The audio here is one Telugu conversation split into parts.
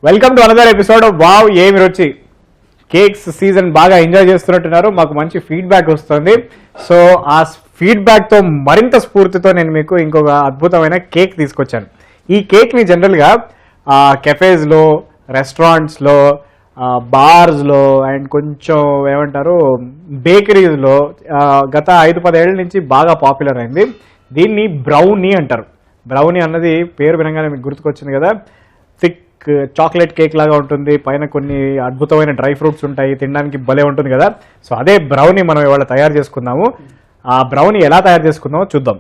Welcome to another episode of wow ఏమి రుచి. కేక్స్ సీజన్ బాగా ఎంజాయ్ చేస్తున్నట్టున్నారు, మాకు మంచి ఫీడ్బ్యాక్ వస్తుంది. సో ఆ ఫీడ్బ్యాక్తో మరింత స్ఫూర్తితో నేను మీకు ఇంకొక అద్భుతమైన కేక్ తీసుకొచ్చాను. ఈ కేక్ని జనరల్గా కెఫేస్లో, రెస్టారెంట్స్లో, బార్స్లో అండ్ కొంచెం ఏమంటారు బేకరీస్లో గత 5-10 ఏళ్ల నుంచి బాగా పాపులర్ అయింది. దీన్ని బ్రౌనీ అంటారు. బ్రౌనీ అన్నది పేరు వినగానే మీకు గుర్తుకొచ్చింది కదా. థిక్ చాక్లెట్ కేక్ లాగా ఉంటుంది, పైన కొన్ని అద్భుతమైన డ్రై ఫ్రూట్స్ ఉంటాయి, తినడానికి భలే ఉంటుంది కదా. సో అదే బ్రౌనీ మనం ఇవాళ తయారు చేసుకుందాము. ఆ బ్రౌనీ ఎలా తయారు చేసుకుందామో చూద్దాం.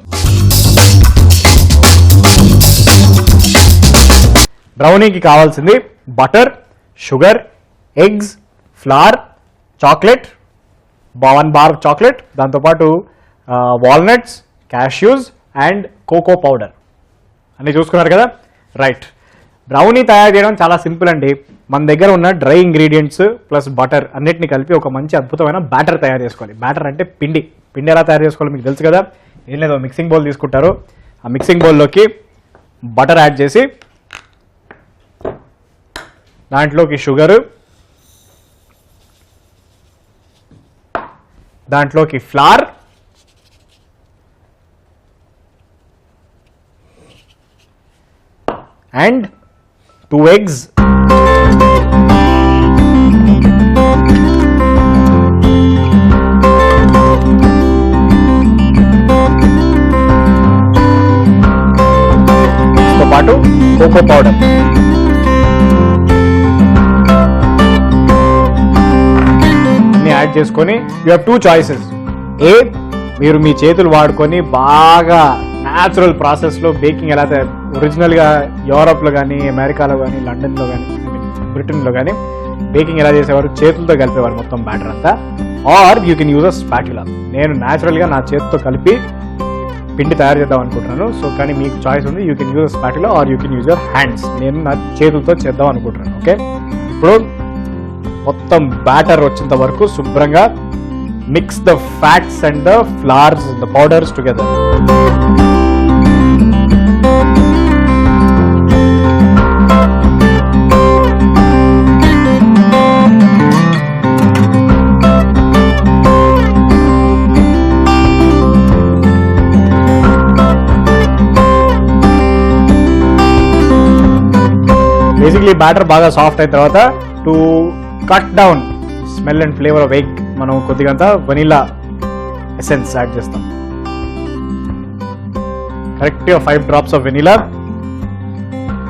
బ్రౌనీకి కావాల్సింది butter, sugar, eggs, flour, chocolate, 1 bar chocolate, దాంతోపాటు walnuts, cashews and cocoa powder అన్నీ చూసుకున్నారు కదా. రైట్, బ్రౌనీ తయారు చేయడం చాలా సింపుల్ అండి. మన దగ్గర ఉన్న డ్రై ఇంగ్రీడియంట్స్ ప్లస్ బటర్ అన్నిటిని కలిపి ఒక మంచి అద్భుతమైన బ్యాటర్ తయారు చేసుకోవాలి. బ్యాటర్ అంటే పిండి. పిండి ఎలా తయారు చేసుకోవాలో మీకు తెలుసు కదా. ఏం లేదు, మిక్సింగ్ బౌల్ తీసుకుంటారు. ఆ మిక్సింగ్ బౌల్లోకి బటర్ యాడ్ చేసి దాంట్లోకి షుగరు, దాంట్లోకి ఫ్లవర్, అండ్ 2 eggs, తో పాటు కోకో పౌడర్. యాడ్ చేసుకొని యూ హ్యావ్ 2 చాయిసెస్. ఏ, మీరు మీ చేతులు వాడుకొని బాగా న్యాచురల్ ప్రాసెస్లో బేకింగ్ ఎలా తయారు, ఒరిజినల్గా యూరోప్లో కానీ, అమెరికాలో కానీ, లండన్లో కానీ, బ్రిటన్లో కానీ బేకింగ్ ఎలా చేసేవారు, చేతులతో కలిపేవారు మొత్తం బ్యాటర్ అంతా. Or you can use a spatula. నేను న్యాచురల్గా నా చేతితో కలిపి పిండి తయారు చేద్దాం అనుకుంటున్నాను. సో కానీ మీకు చాయిస్ ఉంది, you can use a spatula or you can use your hands. నేను నా చేతులతో చేద్దాం అనుకుంటున్నాను. ఓకే, ఇప్పుడు మొత్తం బ్యాటర్ వచ్చేంత వరకు శుభ్రంగా mix the fats and the flowers, the powders together. Basically batter బాగా సాఫ్ట్ అయిన తర్వాత to cut down smell and flavour of egg మనం కొద్దిగంత వనీలా ఎసెన్స్ యాడ్ చేస్తాం. కరెక్ట్గా 5 drops ఆఫ్ వెనీలా.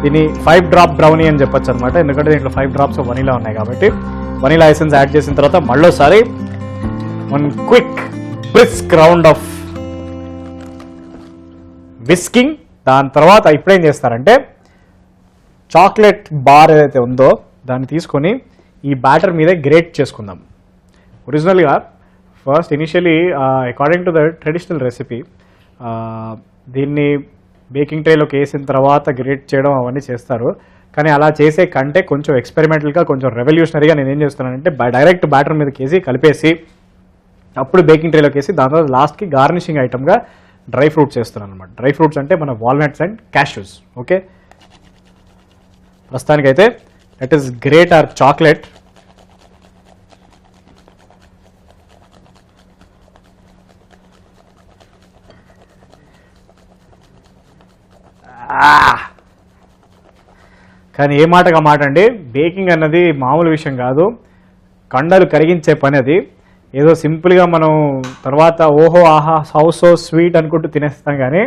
దీన్ని 5 drop బ్రౌనీ అని చెప్పొచ్చు అనమాట, ఎందుకంటే దీంట్లో 5 drops ఆఫ్ వనీలా ఉన్నాయి కాబట్టి. వనీలా ఎసెన్స్ యాడ్ చేసిన తర్వాత మళ్ళీసారి 1 quick brisk round of whisking. దాని తర్వాత ఇప్పుడేం చేస్తారంటే చాక్లెట్ బార్ ఏదైతే ఉందో దాన్ని తీసుకొని ఈ బ్యాటర్ మీద గ్రేట్ చేసుకుందాం. ఒరిజినల్గా first initially according to the traditional recipe దీన్ని బేకింగ్ ట్రేలోకి వేసిన తర్వాత గ్రేట్ చేయడం అవన్నీ చేస్తారు. కానీ అలా చేసే కంటే కొంచెం ఎక్స్పెరిమెంటల్గా, కొంచెం రెవల్యూషనరీగా నేను ఏం చేస్తున్నానంటే డైరెక్ట్ బ్యాటర్ మీద కేసి కలిపేసి అప్పుడు బేకింగ్ ట్రేలోకి వేసి దాని తర్వాత లాస్ట్కి గార్నిషింగ్ ఐటమ్గా డ్రై ఫ్రూట్స్ వేస్తున్నాను అనమాట. డ్రై ఫ్రూట్స్ అంటే మన వాల్నట్స్ అండ్ క్యాష్యూస్. ఓకే, ప్రస్తుతానికైతే let us grate our chocolate. కానీ ఏ మాటగా మాట అండి, బేకింగ్ అన్నది మామూలు విషయం కాదు, కండలు కరిగించే పని. అది ఏదో సింపుల్గా మనం తర్వాత ఓహో ఆహా హౌ సో స్వీట్ అనుకుంటూ తినేస్తాం, కానీ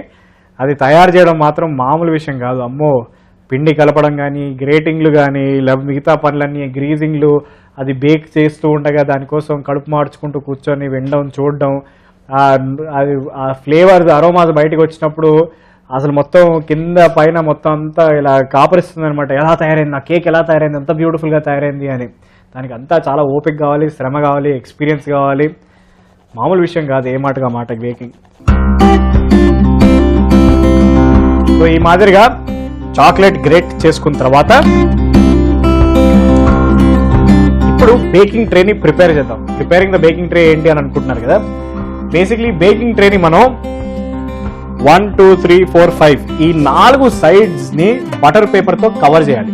అది తయారు చేయడం మాత్రం మామూలు విషయం కాదు. అమ్మో, పిండి కలపడం కానీ, గ్రేటింగ్లు కానీ, మిగతా పనులన్నీ గ్రీజింగ్లు, అది బేక్ చేస్తూ ఉండగా దానికోసం కడుపు మార్చుకుంటూ కూర్చొని వినడం, చూడడం, అది ఆ ఫ్లేవర్ అరోమాస్ బయటకు వచ్చినప్పుడు అసలు మొత్తం కింద పైన మొత్తం అంతా ఇలా కాపరిస్తుంది అనమాట. ఎలా తయారైంది నా కేక్, ఎలా తయారైంది, ఎంత బ్యూటిఫుల్గా తయారైంది అని. దానికి అంతా చాలా ఓపిక కావాలి, శ్రమ కావాలి, ఎక్స్పీరియన్స్ కావాలి. మామూలు విషయం కాదు ఏ మాటగా మాట బేకింగ్. సో ఈ మాదిరిగా చాక్లెట్ గ్రేట్ చేసుకున్న తర్వాత ఇప్పుడు బేకింగ్ ట్రేని ప్రిపేర్ చేద్దాం. ప్రిపేరింగ్ ద బేకింగ్ ట్రే ఏంటి అని అనుకుంటున్నారు కదా. బేసిక్లీ బేకింగ్ ట్రేని మనం 1 2 3 4 5 ఈ 4 sides ని బటర్ పేపర్ తో కవర్ చేయాలి.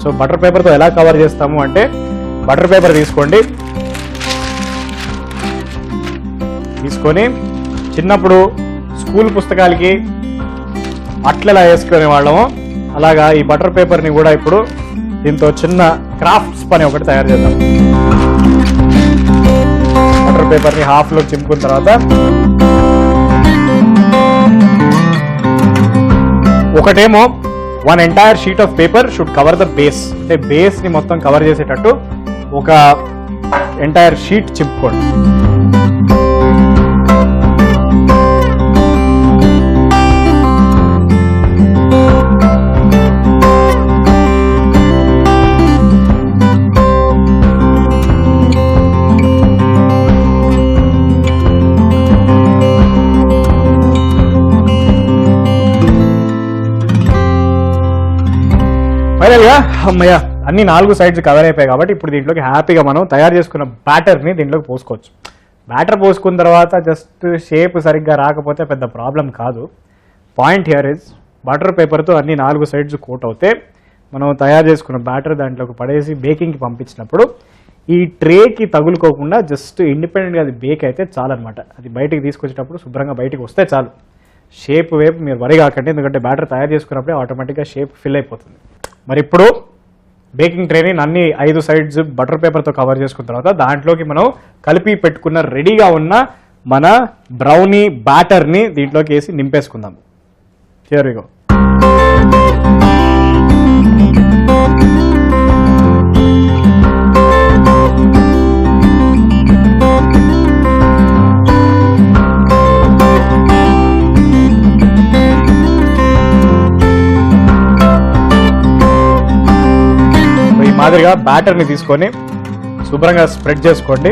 సో బటర్ పేపర్ తో ఎలా కవర్ చేస్తాము అంటే, బటర్ పేపర్ తీసుకొని చిన్నప్పుడు స్కూల్ పుస్తకాలకి అట్లలా వేసుకునే వాళ్ళము, అలాగా ఈ బటర్ పేపర్ని కూడా ఇప్పుడు దీంతో చిన్న క్రాఫ్ట్స్ పని ఒకటి తయారు చేద్దాం. బటర్ పేపర్ని హాఫ్లో చింపుకున్న తర్వాత ఒకటేమో 1 entire sheet of paper should cover the base, అంటే బేస్ని మొత్తం కవర్ చేసేటట్టు ఒక ఎంటైర్ షీట్ చింపుకోండి. ఫైనల్గా అమ్మయ్య అన్ని 4 sides కవర్ అయిపోయాయి కాబట్టి ఇప్పుడు దీంట్లోకి హ్యాపీగా మనం తయారు చేసుకున్న బ్యాటర్ని దీంట్లోకి పోసుకోవచ్చు. బ్యాటర్ పోసుకున్న తర్వాత జస్ట్ షేప్ సరిగ్గా రాకపోతే పెద్ద ప్రాబ్లం కాదు. పాయింట్ హియర్ ఇస్ బటర్ పేపర్తో అన్ని 4 sides కోట్ అవుతే మనం తయారు చేసుకున్న బ్యాటర్ దాంట్లోకి పడేసి బేకింగ్కి పంపించినప్పుడు ఈ ట్రేకి తగులుకోకుండా జస్ట్ ఇండిపెండెంట్గా అది బేక్ అయితే చాలన్నమాట. అది బయటికి తీసుకొచ్చేటప్పుడు శుభ్రంగా బయటికి వస్తే చాలు. షేప్ వైపు మీరు వరి కాకండి, ఎందుకంటే బ్యాటర్ తయారు చేసుకున్నప్పుడే ఆటోమేటిక్గా షేప్ ఫిల్ అయిపోతుంది. మరి ఇప్పుడు బేకింగ్ ట్రేని అన్ని 5 sides బటర్ పేపర్తో కవర్ చేసుకున్న తర్వాత దాంట్లోకి మనం కలిపి పెట్టుకున్న రెడీగా ఉన్న మన బ్రౌనీ బ్యాటర్ని దీంట్లోకి వేసి నింపేసుకుందాం. Here we go. మాదిరిగా బ్యాటర్ని తీసుకొని శుభ్రంగా స్ప్రెడ్ చేసుకోండి.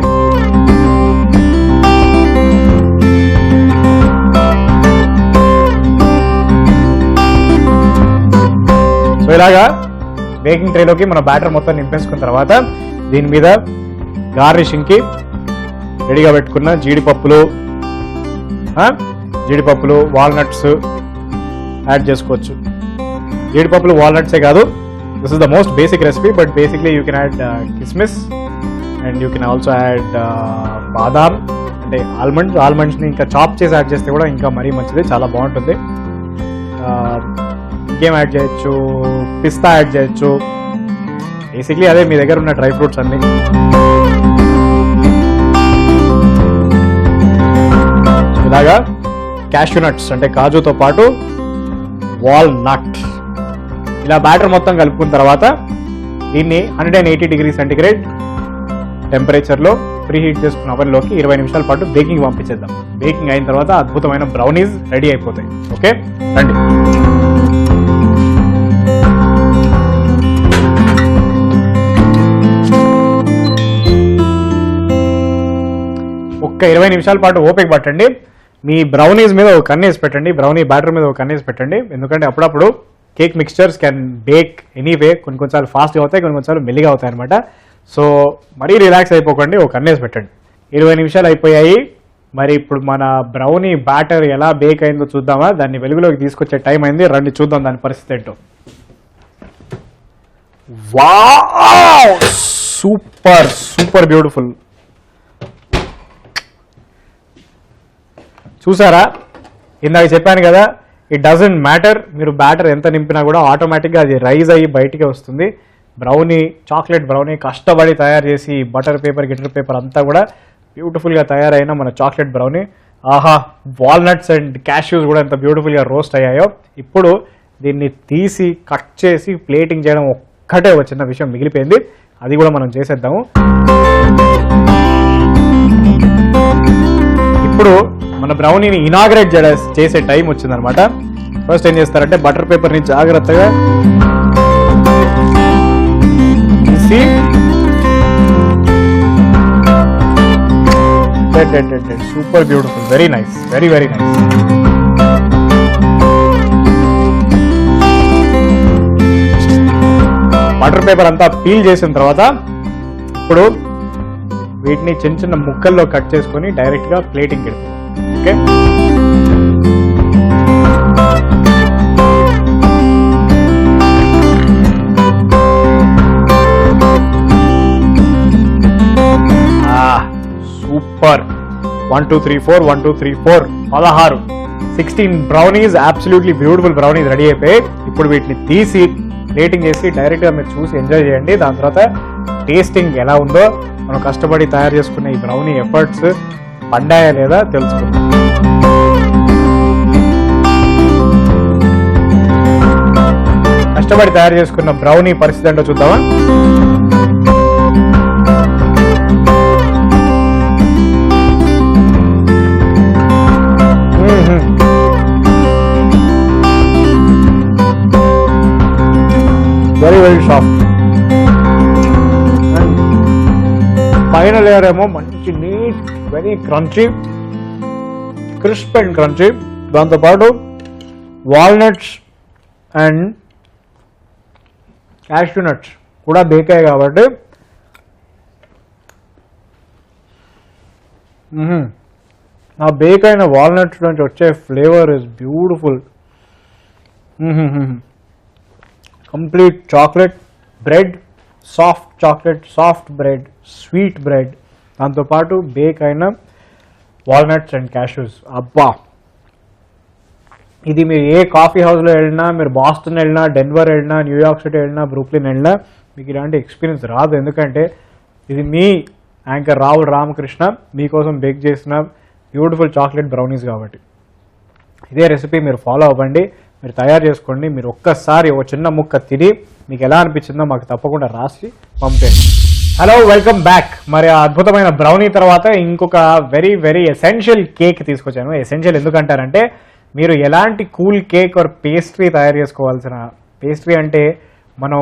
సో ఇలాగా బేకింగ్ ట్రేలోకి మన బ్యాటర్ మొత్తం నింపేసుకున్న తర్వాత దీని మీద గార్నిషింగ్కి రెడీగా పెట్టుకున్న జీడిపప్పులు వాల్నట్స్ యాడ్ చేసుకోవచ్చు. జీడిపప్పులు వాల్నట్సే కాదు, this is the most basic recipe, but basically you can add kismis and you can also add badam అంటే ఆల్మండ్స్ని ఇంకా చాప్ చేసి యాడ్ చేస్తే కూడా ఇంకా మరీ మంచిది, చాలా బాగుంటుంది. ఇంకేం యాడ్ చేయొచ్చు, పిస్తా యాడ్ చేయొచ్చు. బేసిక్లీ అదే మీ దగ్గర ఉన్న డ్రై ఫ్రూట్స్ అన్ని. ఇలాగా క్యాష్యూ నట్స్ అంటే కాజుతో పాటు వాల్నట్, ఇలా బ్యాటర్ మొత్తం కలుపుకున్న తర్వాత దీన్ని 180 degrees సెంటిగ్రేడ్ టెంపరేచర్లో ప్రీ హీట్ చేసుకున్న ఓవెన్లోకి 20 నిమిషాల పాటు బేకింగ్ పంపించేద్దాం. బేకింగ్ అయిన తర్వాత అద్భుతమైన బ్రౌనీస్ రెడీ అయిపోతాయి. ఓకే రండి. ఒక్క 20 నిమిషాల పాటు ఓపిక పట్టండి. మీ బ్రౌనీస్ మీద ఒక కన్నేసి పెట్టండి, బ్రౌనీ బ్యాటర్ మీద ఒక కన్నేసి పెట్టండి. ఎందుకంటే అప్పుడప్పుడు cake mixtures can bake anyway, కొన్నిసార్లు ఫాస్ట్గా అవుతాయి, కొన్నిసార్లు మెల్లిగా అవుతాయి అనమాట. సో మరీ రిలాక్స్ అయిపోకండి, ఒక కన్నేసి పెట్టండి. 20 నిమిషాలు అయిపోయాయి. మరి ఇప్పుడు మన బ్రౌనీ బ్యాటర్ ఎలా బేక్ అయిందో చూద్దామా? దాన్ని వెలుగులోకి తీసుకొచ్చే టైం అయింది, రండి చూద్దాం దాని పరిస్థితి ఏంటో. Wow, super super beautiful. చూసారా, ఇందాక చెప్పాను కదా, ఇట్ డజంట్ మ్యాటర్ మీరు బ్యాటర్ ఎంత నింపినా కూడా ఆటోమేటిక్గా అది రైజ్ అయ్యి బయటికి వస్తుంది. బ్రౌనీ, చాక్లెట్ బ్రౌనీ కష్టపడి తయారు చేసి బటర్ పేపర్ గిటర్ పేపర్ అంతా కూడా బ్యూటిఫుల్గా తయారైన మన చాక్లెట్ బ్రౌనీ. ఆహా, వాల్నట్స్ అండ్ క్యాష్యూస్ కూడా ఎంత బ్యూటిఫుల్గా రోస్ట్ అయ్యాయో. ఇప్పుడు దీన్ని తీసి కట్ చేసి ప్లేటింగ్ చేయడం ఒక్కటే ఒక చిన్న విషయం మిగిలిపోయింది, అది కూడా మనం చేసేద్దాము. ఇప్పుడు మన బ్రౌనీని ఇనాగ్రేట్ చేసే టైం వచ్చిందనమాట. ఫస్ట్ ఏం చేస్తారంటే బటర్ పేపర్ని జాగ్రత్తగా తీసి super beautiful, very nice, very very nice. Butter paper అంతా పీల్ చేసిన తర్వాత ఇప్పుడు వీటిని చిన్న చిన్న ముక్కల్లో కట్ చేసుకొని డైరెక్ట్గా ప్లేటింగ్ పెడతాం. Okay, super. 1 2 3 4 1 2 3 4 16 16 brownies, absolutely beautiful brownies ready అయిపోయి. ఇప్పుడు వీటిని తీసి ప్లేటింగ్ చేసి డైరెక్ట్గా మీరు చూసి ఎంజాయ్ చేయండి. దాని తర్వాత టేస్టింగ్ ఎలా ఉందో, మనం కష్టపడి తయారు చేసుకున్న ఈ బ్రౌనీ ఎఫర్ట్స్ పండాయా లేదా తెలుసుకుందాం. కష్టపడి తయారు చేసుకున్న బ్రౌనీ పరిస్థితి ఏంటో చూద్దామా. Very very soft. పైన లేయర్ ఏమో మంచి neat, very crunchy, crisp and crunchy. దాంతోపాటు వాల్నట్స్ అండ్ క్యాష్యూ నట్స్ కూడా బేక్ అయ్యాయి కాబట్టి ఆ బేక్ అయిన వాల్నట్స్ నుంచి వచ్చే flavour is beautiful. Complete chocolate bread, soft chocolate, soft bread, sweet bread, దాంతోపాటు బేక్ అయిన వాల్నట్స్ అండ్ క్యాష్యూస్. అబ్బా, ఇది మీరు ఏ కాఫీ హౌస్లో వెళ్ళినా, మీరు బాస్టన్ వెళ్ళినా, డెన్వర్ వెళ్ళినా, న్యూయార్క్ సిటీ వెళ్ళినా, బ్రూక్లిన్ వెళ్ళినా మీకు ఇలాంటి ఎక్స్పీరియన్స్ రాదు. ఎందుకంటే ఇది మీ యాంకర్ రావుల్ రామకృష్ణ మీకోసం బేక్ చేసిన బ్యూటిఫుల్ చాక్లెట్ బ్రౌనీస్ కాబట్టి. ఇదే రెసిపీ మీరు ఫాలో అవ్వండి, మీరు తయారు చేసుకోండి. మీరు ఒక్కసారి ఒక చిన్న ముక్క తిని మీకు ఎలా అనిపించిందో మాకు తప్పకుండా రాసి పంపేయండి. Hello, welcome back. మరి ఆ అద్భుతమైన బ్రౌనీ తర్వాత ఇంకొక వెరీ వెరీ ఎసెన్షియల్ కేక్ తీసుకొచ్చాను. ఎసెన్షియల్ ఎందుకంటారంటే, మీరు ఎలాంటి కూల్ కేక్ ఆర్ పేస్ట్రీ తయారు చేసుకోవాల్సిన, పేస్ట్రీ అంటే మనం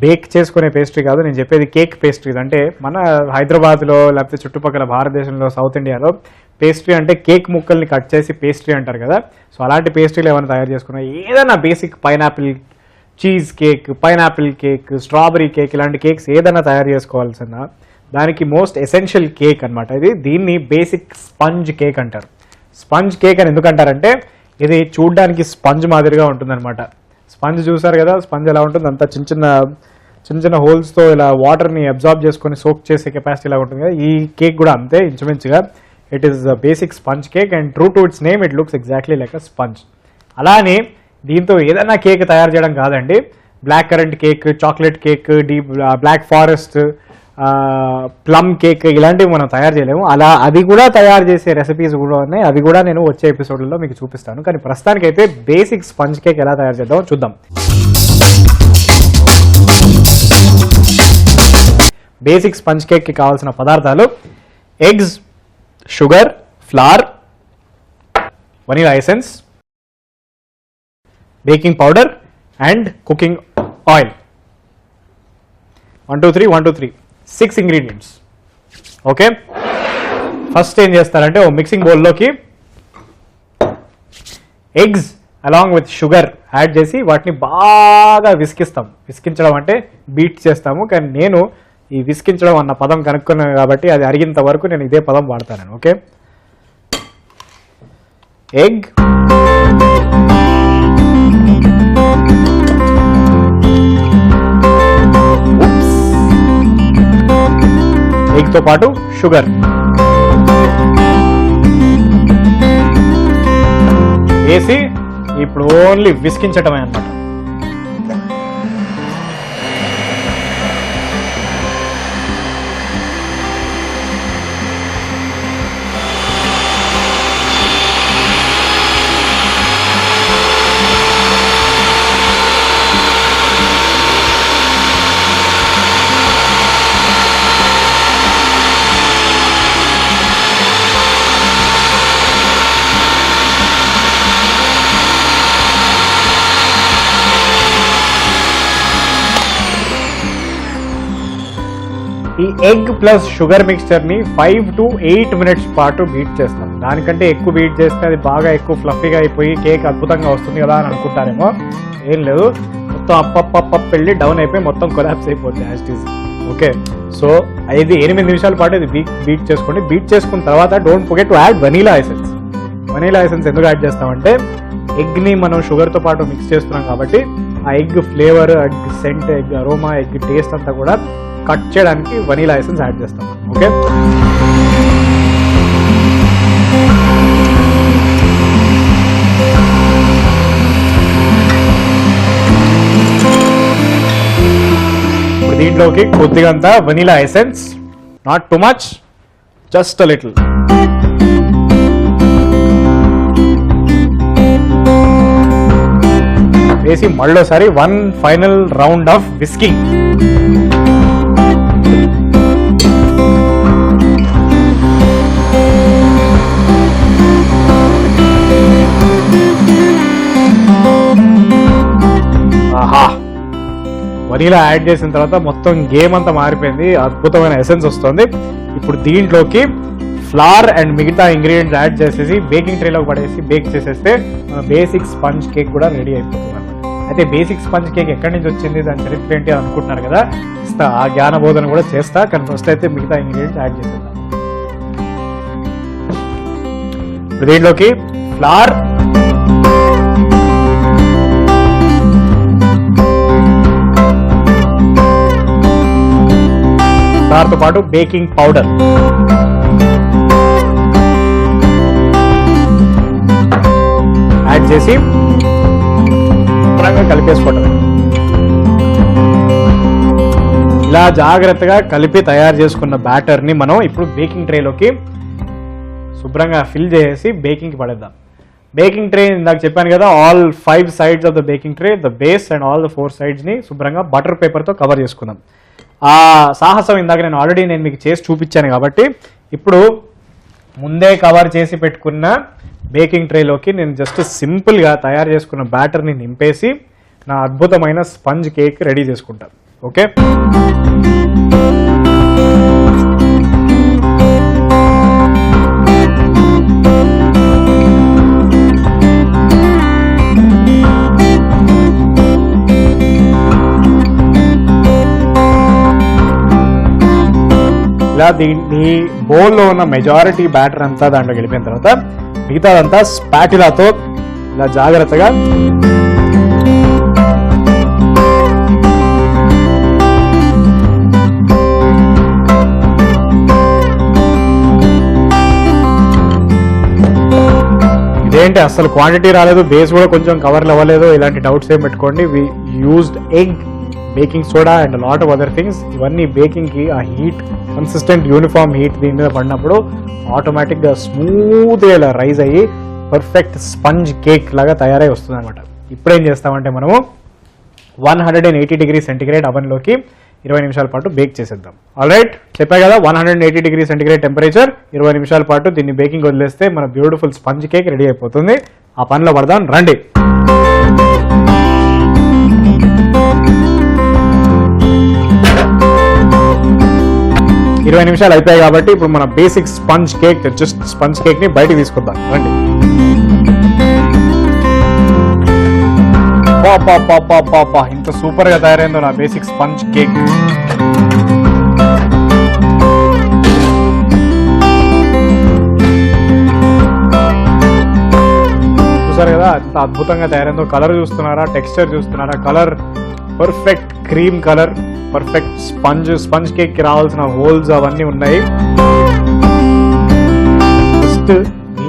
బేక్ చేసుకునే పేస్ట్రీ కాదు, నేను చెప్పేది కేక్ పేస్ట్రీస్. అంటే మన హైదరాబాద్లో లేకపోతే చుట్టుపక్కల భారతదేశంలో, సౌత్ ఇండియాలో పేస్ట్రీ అంటే కేక్ ముక్కల్ని కట్ చేసి పేస్ట్రీ అంటారు కదా. సో అలాంటి పేస్ట్రీలు ఏమైనా తయారు చేసుకున్నా, ఏదైనా basic pineapple cheese cake, pineapple cake, strawberry cake, ఇలాంటి కేక్స్ ఏదైనా తయారు చేసుకోవాల్సిన దానికి మోస్ట్ ఎసెన్షియల్ కేక్ అనమాట ఇది. దీన్ని బేసిక్ స్పంజ్ కేక్ అంటారు. స్పంజ్ కేక్ అని ఎందుకంటారంటే, ఇది చూడ్డానికి స్పంజ్ మాదిరిగా ఉంటుందన్నమాట. స్పంజ్ చూసారు కదా, స్పంజ్ ఎలా ఉంటుంది, అంతా చిన్న చిన్న హోల్స్తో ఇలా వాటర్ని అబ్జార్బ్ చేసుకొని సోక్ చేసే కెపాసిటీ ఇలా ఉంటుంది కదా. ఈ కేక్ కూడా అంతే ఇంచుమించుగా. It is basic sponge cake and true to its name it looks exactly like a sponge. అలానే దీంతో ఏదైనా కేక్ తయారు చేయడం కాదండి. Black currant cake, chocolate cake, black forest, plum cake ఇలాంటివి మనం తయారు చేయలేము. అలా అది కూడా తయారు చేసే రెసిపీస్ కూడా ఉన్నాయి. అవి కూడా నేను వచ్చే ఎపిసోడ్లలో మీకు చూపిస్తాను. కానీ ప్రస్తుతానికైతే బేసిక్ స్పంజ్ కేక్ ఎలా తయారు చేద్దామో చూద్దాం. బేసిక్ స్పంజ్ కేక్కి కావాల్సిన పదార్థాలు: eggs, sugar, flower, vanilla essence, baking powder and cooking oil. 1 2 3 1 2 3 6 ingredients. Okay, first ఏం చేస్తారంటే, ఓ మిక్సింగ్ బౌల్లోకి eggs along with sugar add చేసి వాటిని బాగా విసికిస్తాం. విసికించడం అంటే బీట్ చేస్తాము, కానీ నేను ఈ విసికించడం అన్న పదం కనుక్కున్నాను కాబట్టి అది అరిగినంత వరకు నేను ఇదే పదం వాడతాను. ఓకే, ఎగ్, ఎగ్తో పాటు షుగర్ వేసి ఇప్పుడు ఓన్లీ విసికించటమే అన్నమాట. ఈ ఎగ్ ప్లస్ షుగర్ మిక్స్చర్ని 5 to 8 minutes పాటు బీట్ చేస్తాం. దానికంటే ఎక్కువ బీట్ చేస్తే అది బాగా ఎక్కువ ఫ్లఫీగా అయిపోయి కేక్ అద్భుతంగా వస్తుంది కదా అని అనుకుంటారేమో. ఏం లేదు, మొత్తం అప్ప వెళ్ళి డౌన్ అయిపోయి మొత్తం కొలాప్స్ అయిపోతుంది as it is. Okay, so 8 నిమిషాల పాటు ఇది బీట్ చేసుకోండి. బీట్ చేసుకున్న తర్వాత don't forget to add vanilla essence. Vanilla essence ఎందుకు యాడ్ చేస్తామంటే, ఎగ్ని మనం షుగర్తో పాటు మిక్స్ చేస్తున్నాం కాబట్టి ఆ egg flavour, egg scent, egg aroma, egg taste అంతా కూడా కట్ చేయడానికి వనీలా ఎసెన్స్ యాడ్ చేస్తాం. ఓకే, దీంట్లోకి కొద్దిగంత vanilla essence, not too much, just a little. వేసి మళ్ళోసారి one final round of whisking. ఆహా, వనీలా యాడ్ చేసిన తర్వాత మొత్తం గేమ్ అంతా మారిపోయింది, అద్భుతమైన ఎసెన్స్ వస్తుంది. ఇప్పుడు దీంట్లోకి ఫ్లవర్ అండ్ మిగతా ఇంగ్రీడియంట్స్ యాడ్ చేసేసి బేకింగ్ ట్రేలోకి పడేసి బేక్ చేసేస్తే మన బేసిక్ స్పంజ్ కేక్ కూడా రెడీ అయిపోతుంది అనమాట. అయితే బేసిక్ స్పంజ్ కేక్ ఎక్కడి నుంచి వచ్చింది, దాని చరిత్ర ఏంటి అనుకుంటున్నారు కదా, ఆ జ్ఞాన బోధన కూడా చేస్తా, కానీ ఫస్ట్ అయితే మిగతా ఇంగ్రీడియంట్స్ యాడ్ చేసేద్దాం. దీంట్లోకి ఫ్లవర్, దాంతో పాటు బేకింగ్ పౌడర్, యాడ్ చేసి శుభ్రంగా కలిపేసుకోవటం. ఇలా జాగ్రత్తగా కలిపి తయారు చేసుకున్న బ్యాటర్ని మనం ఇప్పుడు బేకింగ్ ట్రేలోకి శుభ్రంగా ఫిల్ చేసి బేకింగ్కి పడేద్దాం. బేకింగ్ ట్రే ఇందాక చెప్పాను కదా, all 5 sides of the baking tray, the base and all the 4 sides శుభ్రంగా బటర్ పేపర్తో కవర్ చేసుకుందాం. ఆ సాహసం ఇందాక నేను మీకు చేసి చూపించాను కాబట్టి ఇప్పుడు ముందే కవర్ చేసి పెట్టుకున్న బేకింగ్ ట్రేలోకి నేను జస్ట్ సింపుల్గా తయారు చేసుకున్న బ్యాటర్ని నింపేసి నా అద్భుతమైన స్పంజ్ కేక్ రెడీ చేసుకుంటాను. ఓకే, ఇలా దీన్ని బౌల్లో ఉన్న మెజారిటీ బ్యాటర్ అంతా దాంట్లో వెళ్ళిపోయిన తర్వాత మిగతాదంతా స్పాటిలాతో ఇలా జాగ్రత్తగా ఇదేంటి అసలు క్వాంటిటీ రాలేదు, బేస్ కూడా కొంచెం కవర్లు అవ్వలేదు, ఇలాంటి డౌట్స్ ఏం పెట్టుకోండి. We used egg, baking soda and lot of other things. ఇవన్నీ బేకింగ్కి ఆ హీట్, కన్సిస్టెంట్ యూనిఫామ్ హీట్ దీని మీద పడినప్పుడు ఆటోమేటిక్గా స్మూత్గా ఇలా రైజ్ అయ్యి పర్ఫెక్ట్ స్పంజ్ కేక్ లాగా తయారై వస్తుంది అనమాట. ఇప్పుడు ఏం చేస్తామంటే మనము 180 degrees సెంటిగ్రేడ్ అవన్లోకి 20 నిమిషాల పాటు బేక్ చేసేద్దాం. ఆల్రైట్, చెప్పా కదా 180 degrees సెంటిగ్రేడ్ టెంపరేచర్, 20 నిమిషాల పాటు దీన్ని బేకింగ్ వదిలేస్తే మన బ్యూటిఫుల్ స్పంజ్ కేక్ రెడీ అయిపోతుంది. ఆ పనిలో పడదాం రండి. ఇరవై నిమిషాలు అయిపోయాయి కాబట్టి ఇప్పుడు మన basic sponge cake, just sponge cake ని బయటికి తీసుకుందాం రండి. ఇంత సూపర్ గా తయారైందో నా బేసిక్ స్పంజ్ కేక్. చూసారు కదా ఎంత అద్భుతంగా తయారైందో. కలర్ చూస్తున్నారా, టెక్స్చర్ చూస్తున్నారా, colour perfect cream colour, perfect sponge cake కి రావాల్సిన హోల్స్ అవన్నీ ఉన్నాయి. జస్ట్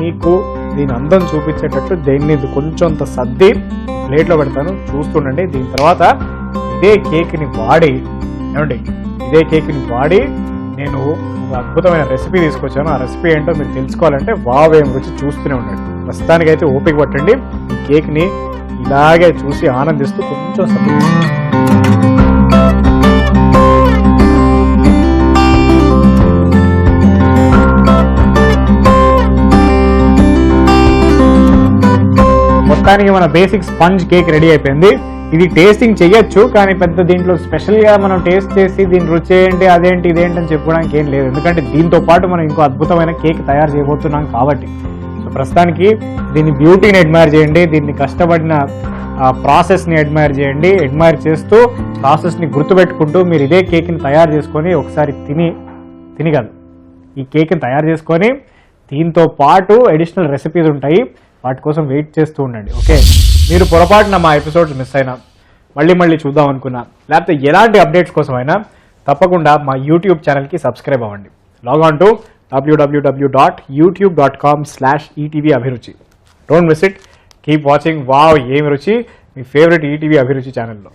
మీకు దీని అందం చూపించేటట్టు దీన్ని కొంచెం సర్ది ప్లేట్లో పెడతాను, చూస్తుండండి. దీని తర్వాత ఇదే కేక్ని వాడి నేను ఒక అద్భుతమైన రెసిపీ తీసుకొచ్చాను. ఆ రెసిపీ ఏంటో మీరు తెలుసుకోవాలంటే వావేం రుచి చూస్తూనే ఉండండి. ప్రస్తుతానికైతే ఓపిక పట్టండి. ఈ కేక్ని ఇలాగే చూసి ఆనందిస్తూ కొంచెం సర్ది. మొత్తానికి మన బేసిక్ స్పంజ్ కేక్ రెడీ అయిపోయింది. ఇది టేస్టింగ్ చేయొచ్చు, కానీ పెద్ద దీంట్లో స్పెషల్గా మనం టేస్ట్ చేసి దీని రుచి ఏంటి అదేంటి ఇదేంటి అని చెప్పుకోవడానికి ఏం లేదు. ఎందుకంటే దీంతో పాటు మనం ఇంకో అద్భుతమైన కేక్ తయారు చేయబోతున్నాం కాబట్టి. సో ప్రస్తుతానికి దీని బ్యూటీని అడ్మైర్ చేయండి, దీన్ని కష్టపడిన ప్రాసెస్ని అడ్మైర్ చేయండి. అడ్మైర్ చేస్తూ ప్రాసెస్ని గుర్తుపెట్టుకుంటూ మీరు ఇదే కేక్ని తయారు చేసుకొని ఒకసారి తినగలరు. ఈ కేక్ని తయారు చేసుకొని దీంతో పాటు అడిషనల్ రెసిపీస్ ఉంటాయి, వాటి కోసం వెయిట్ చేస్తూ ఉండండి. ఓకే, మీరు పొరపాటున మా ఎపిసోడ్స్ మిస్ అయినా మళ్ళీ చూద్దాం అనుకున్నా, లేకపోతే ఎలాంటి అప్డేట్స్ కోసం అయినా తప్పకుండా మా యూట్యూబ్ ఛానల్కి సబ్స్క్రైబ్ అవ్వండి. Log on to www.youtube.com/ETVAbhiruchi. Don't miss it. Keep watching wow ఏమి రుచి, మీ ఫేవరెట్ ఈటీవీ అభిరుచి ఛానల్లో.